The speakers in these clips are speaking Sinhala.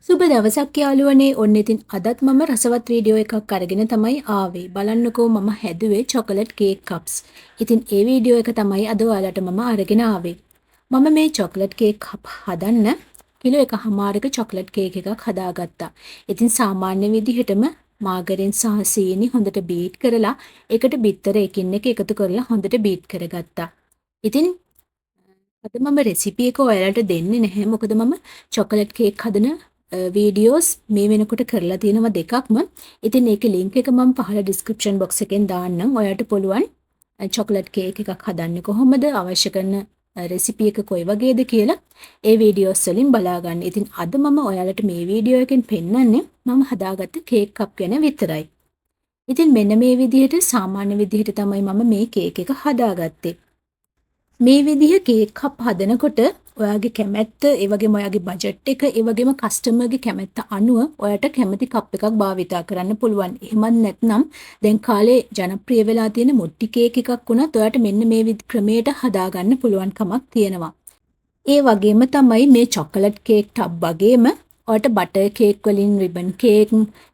සුබ දවසක් යාළුවනේ. ඔන්න ඉතින් අදත් මම රසවත් වීඩියෝ එකක් අරගෙන තමයි ආවේ. බලන්නකෝ මම හැදුවේ චොකලට් කේක් කප්ස්. ඉතින් ඒ වීඩියෝ එක තමයි අද ඔයාලට මම අරගෙන ආවේ. මම මේ චොකලට් කේක් කප් හදන්න කිලෝ 1.5ක චොකලට් කේක් එකක් හදාගත්තා. ඉතින් සාමාන්‍ය විදිහටම මාගරින් සහ සීනි හොඳට බීට් කරලා ඒකට බිත්තර එකින් එක එකතු කරලා හොඳට බීට් කරගත්තා. ඉතින් අද මම රෙසිපි එක ඔයාලට දෙන්නේ නැහැ. මොකද මම චොකලට් කේක් හදන වීඩියෝස් මේ වෙනකොට කරලා තියෙනවා දෙකක්ම. ඉතින් ඒකේ ලින්ක් එක මම පහළ ඩිස්ක්‍රිප්ෂන් බොක්ස් එකෙන් දාන්නම්. ඔයාලට පුළුවන් චොකලට් කේක් එකක් හදන්නේ කොහොමද, අවශ්‍ය කරන රෙසිපි එක කොයි වගේද කියලා ඒ වීඩියෝස් වලින් බලා ගන්න. ඉතින් අද මම ඔයාලට මේ වීඩියෝ එකෙන් පෙන්වන්නේ මම හදාගත්ත කේක් කප් ගැන විතරයි. ඉතින් මෙන්න මේ විදිහට සාමාන්‍ය විදිහට තමයි මම මේ කේක් එක හදාගත්තේ. මේ විදිහ කේක් කප් හදනකොට ඔයාගේ කැමැත්ත, ඒ වගේම ඔයාගේ බජට් එක, ඒ වගේම කස්ටමර්ගේ කැමැත්ත අනුව ඔයාට කැමති කප් එකක් භාවිතා කරන්න පුළුවන්. එහෙමත් නැත්නම් දැන් කාලේ ජනප්‍රිය වෙලා තියෙන මොට්ටි කේක් එකක් වුණත් ඔයාට මෙන්න මේ ක්‍රමයට හදාගන්න පුළුවන් කමක් තියෙනවා. ඒ වගේම තමයි මේ චොකලට් කේක් ටබ් වගේම ඔයාට බටර් කේක් වලින් රිබන් කේක්,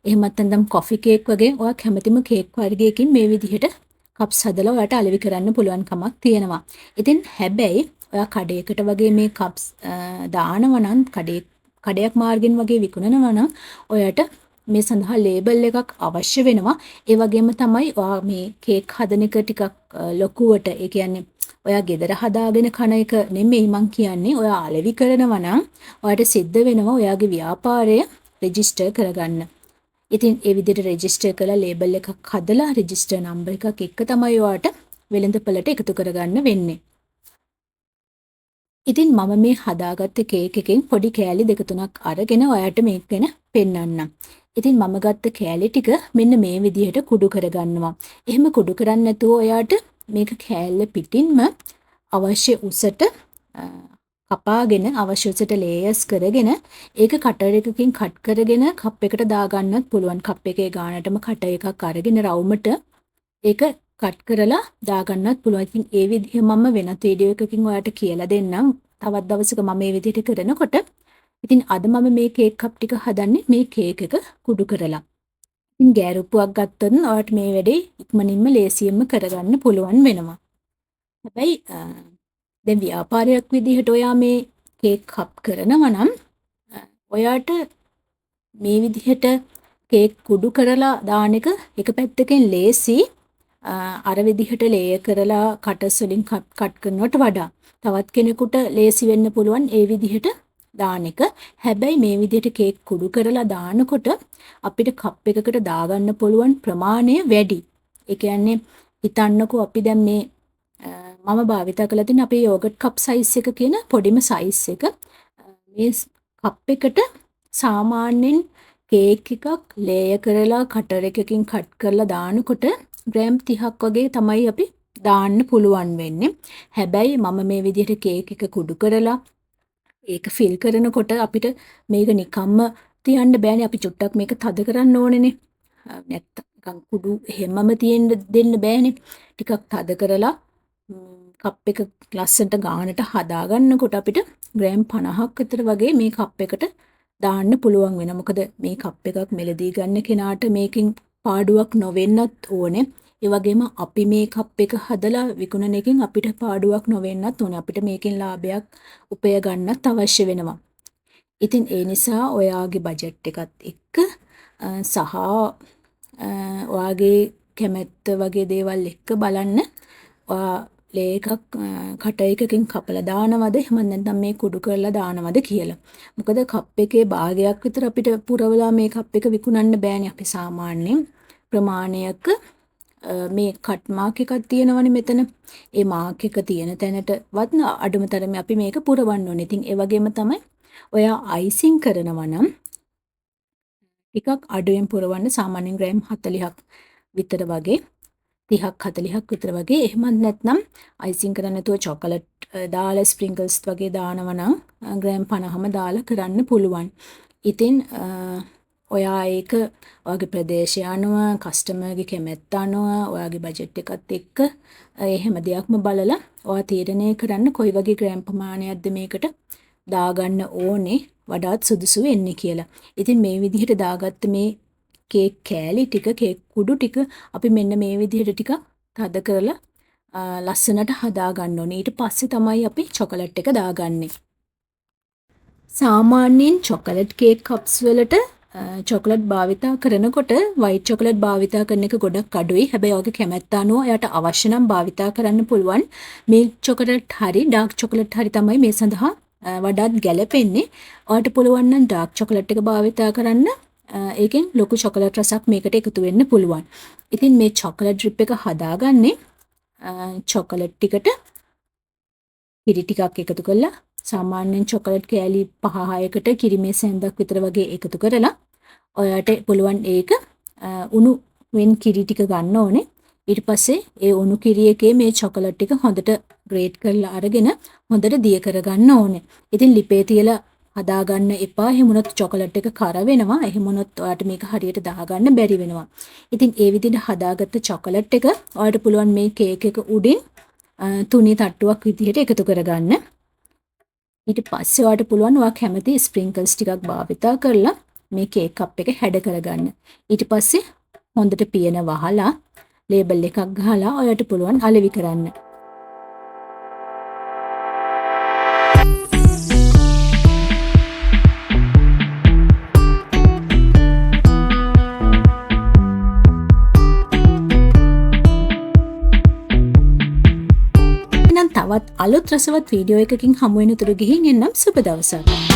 එහෙමත් නැත්නම් කොෆි කේක් වගේ ඔයා කැමතිම කේක් වර්ගයකින් මේ විදිහට කප්ස් හදලා ඔයාට අලෙවි කරන්න පුළුවන් කමක් තියෙනවා. ඉතින් හැබැයි ඔයා කඩේකට වගේ මේ කප්ස් දානවා නම් කඩයක් මාර්ගෙන් වගේ විකුණනවා නම් ඔයාට මේ සඳහා ලේබල් එකක් අවශ්‍ය වෙනවා. ඒ වගේම තමයි ඔයා මේ කේක් හදන එක ටිකක් ලොකුවට, ඒ කියන්නේ ඔයා ගෙදර හදාගෙන කන එක නෙමෙයි මං කියන්නේ. ඔයා අලෙවි කරනවා නම් ඔයාට සිද්ධ වෙනවා ඔයාගේ ව්‍යාපාරය රෙජිස්ටර් කරගන්න. ඉතින් ඒ විදිහට රෙජිස්ටර් කරලා ලේබල් එකක් හදලා රෙජිස්ටර් නම්බර් එකක් එක්ක තමයි ඔයාට වෙළඳපළට එකතු කරගන්න වෙන්නේ. ඉතින් මම මේ හදාගත්ත කේක් එකෙන් පොඩි කෑලි දෙක තුනක් අරගෙන ඔයාට මේක ගැන පෙන්වන්නම්. ඉතින් මම ගත්ත කෑලි ටික මෙන්න මේ විදිහට කුඩු කරගන්නවා. එහෙම කුඩු කරන්නේ නැතුව ඔයාට මේක කෑල්ල පිටින්ම අවශ්‍ය උසට කපාගෙන අවශ්‍ය උසට ලේයර්ස් කරගෙන ඒක කටර් එකකින් කට් කරගෙන කප් එකට දාගන්නත් පුළුවන්. කප් එකේ ගානටම කට එකක් අරගෙන රවුමට ඒක කට් කරලා දාගන්නත් පුළුවන්. ඉතින් ඒ විදිහ මම වෙනත් වීඩියෝ එකකින් ඔයාලට කියලා දෙන්නම්. තවත් දවසක මම මේ විදිහට කරනකොට. ඉතින් අද මම මේ කේක් කප් ටික හදන්නේ මේ කේක් එක කුඩු කරලා. ඉතින් ගෑරුප්පුවක් ගත්තොත් ඔයාලට මේ වැඩේ ඉක්මනින්ම ලේසියෙන්ම කරගන්න පුළුවන් වෙනවා. හැබැයි දැන් ව්‍යාපාරයක් විදිහට ඔයා මේ කේක් කප් කරනවා නම් ඔයාට මේ විදිහට කේක් කුඩු කරලා දාන එක පැත්තකින් ලේසි. අර විදිහට ලේයර් කරලා කටර්ස් වලින් කට් කරනවට වඩා තවත් කෙනෙකුට ලේසි වෙන්න පුළුවන් ඒ විදිහට දාන එක. හැබැයි මේ විදිහට කේක් කුඩු කරලා දානකොට අපිට කප් එකකට දාගන්න පුළුවන් ප්‍රමාණය වැඩි. ඒ කියන්නේ හිතන්නකෝ අපි දැන් මේ මම භාවිතා කරලා තියෙන අපේ යෝගට් කප් සයිස් එක කියන පොඩිම සයිස් එක. මේ කප් එකට සාමාන්‍යයෙන් කේක් එකක් ලේයර් කරලා කටර් එකකින් කට් කරලා දානකොට ග්‍රෑම් 30ක් වගේ තමයි අපි දාන්න පුළුවන් වෙන්නේ. හැබැයි මම මේ විදිහට කේක් එක කුඩු කරලා ඒක ෆිල් කරනකොට අපිට මේක නිකම්ම තියන්න බෑනේ. අපි චුට්ටක් මේක තද කරන්න ඕනේනේ. නැත්තම් කුඩු හැමම තියෙන්න දෙන්න බෑනේ. ටිකක් තද කරලා කප් එක ලස්සනට ගානට හදාගන්නකොට අපිට ග්‍රෑම් 50ක් විතර වගේ මේ කප් එකට දාන්න පුළුවන් වෙනවා. මොකද මේ කප් එකක් මෙලදී ගන්න කෙනාට මේකෙන් පාඩුවක් නොවෙන්නත් ඕනේ. ඒ වගේම අපි මේ කප් එක හදලා විකුණන එකෙන් අපිට පාඩුවක් නොවෙන්නත් ඕනේ. අපිට මේකෙන් ලාභයක් උපය ගන්නත් අවශ්‍ය වෙනවා. ඉතින් ඒ නිසා ඔයාගේ බජට් එකත් එක්ක සහ ඔයාගේ කැමැත්ත වගේ දේවල් එක්ක බලන්න ඔයා ලේ එකක් කට එකකින් කපලා දානවද එහෙම නැත්නම් මේ කුඩු කරලා දානවද කියලා. මොකද කප් එකේ භාගයක් විතර අපිට පුරවලා මේ කප් එක විකුණන්න බෑනේ. අපි සාමාන්‍යයෙන් ප්‍රමාණයක මේ කට් මාක් එකක් තියෙනවනේ මෙතන. ඒ මාක් එක තියෙන තැනට වත් අඩුම තරමේ අපි මේක පුරවන්න ඕනේ. ඉතින් ඒ වගේම තමයි ඔයා අයිසිං කරනවා නම් ටිකක් අඩුවෙන් පුරවන්න. සාමාන්‍යයෙන් ග්‍රෑම් 40ක් විතර වගේ 30ක් 40ක් විතර වගේ. එහෙමත් නැත්නම් අයිසිං කරන්න නැතුව චොකලට් දාලා ස්ප්‍රින්කල්ස් වගේ දානවා නම් ග්‍රෑම් 50ම දාලා කරන්න පුළුවන්. ඉතින් ඔයා ඒක ඔයාගේ ප්‍රදේශය අනුව, කස්ටමර්ගේ කැමැත්ත අනුව, ඔයාගේ බජට් එකත් එක්ක එහෙම දෙයක්ම බලලා ඔයා තීරණය කරන්න කොයි වගේ ග්‍රෑම් ප්‍රමාණයක්ද මේකට දාගන්න ඕනේ. වඩාත් සුදුසු වෙන්නේ කියලා. ඉතින් මේ විදිහට දාගත්ත මේ කේක් කෑලි ටික කේක් කුඩු ටික අපි මෙන්න මේ විදිහට ටික තද කරලා ලස්සනට හදා ගන්න ඕනේ. ඊට පස්සේ තමයි අපි චොකලට් එක දාගන්නේ. සාමාන්‍යයෙන් චොකලට් කේක් කප්ස් වලට චොකලට් භාවිතා කරනකොට වයිට් චොකලට් භාවිතා කරන එක ගොඩක් අඩුයි. හැබැයි ඔයගේ කැමැත්ත අනුව එයාට අවශ්‍ය නම් භාවිතා කරන්න පුළුවන්. මිල්ක් චොකලට් හරි ඩාර්ක් චොකලට් හරි තමයි මේ සඳහා වඩාත් ගැලපෙන්නේ. ඔයාලට පුළුවන් නම් ඩාර්ක් චොකලට් එක භාවිතා කරන්න. ඒකෙන් ලොකු චොකලට් රසක් මේකට එකතු වෙන්න පුළුවන්. ඉතින් මේ චොකලට් ඩ්‍රිප් එක හදාගන්නේ චොකලට් ටිකට කිරි ටිකක් එකතු කරලා සාමාන්‍යයෙන් චොකලට් කෑලි 5-6කට කිරිමේ සැන්දක් විතර වගේ එකතු කරලා ඔයාලට පුළුවන් ඒක උණු වෙන් කිරි ටික ගන්න ඕනේ. ඊට පස්සේ ඒ උණු කිරි එකේ මේ චොකලට් ටික හොඳට ග්‍රේට් කරලා අරගෙන හොඳට දිය කරගන්න ඕනේ. ඉතින් ලිපේ තියලා හදාගන්න එපා. එහෙම වුණොත් චොකලට් එක කර වෙනවා. එහෙම වුණොත් ඔයාලට මේක හරියට දාගන්න බැරි වෙනවා. ඉතින් ඒ විදිහට හදාගත්ත චොකලට් එක ඔයාලට පුළුවන් මේ කේක් එක උඩින් තුනී තට්ටුවක් විදිහට එකතු කරගන්න. ඊට පස්සේ ඔයාලට පුළුවන් ඔයා කැමති ස්ප්‍රින්කල්ස් ටිකක් භාවිතා කරලා මේ කේක් කප් එක හැඩ කරගන්න. ඊට පස්සේ හොඳට පියන වහලා ලේබල් එකක් ගහලා ඔයාලට පුළුවන් අලෙවි කරන්න. තවත් අලුත් රසවත් වීඩියෝ එකකින් හමු වෙනතුරු ගිහින් එන්නම් සුබ දවසක්.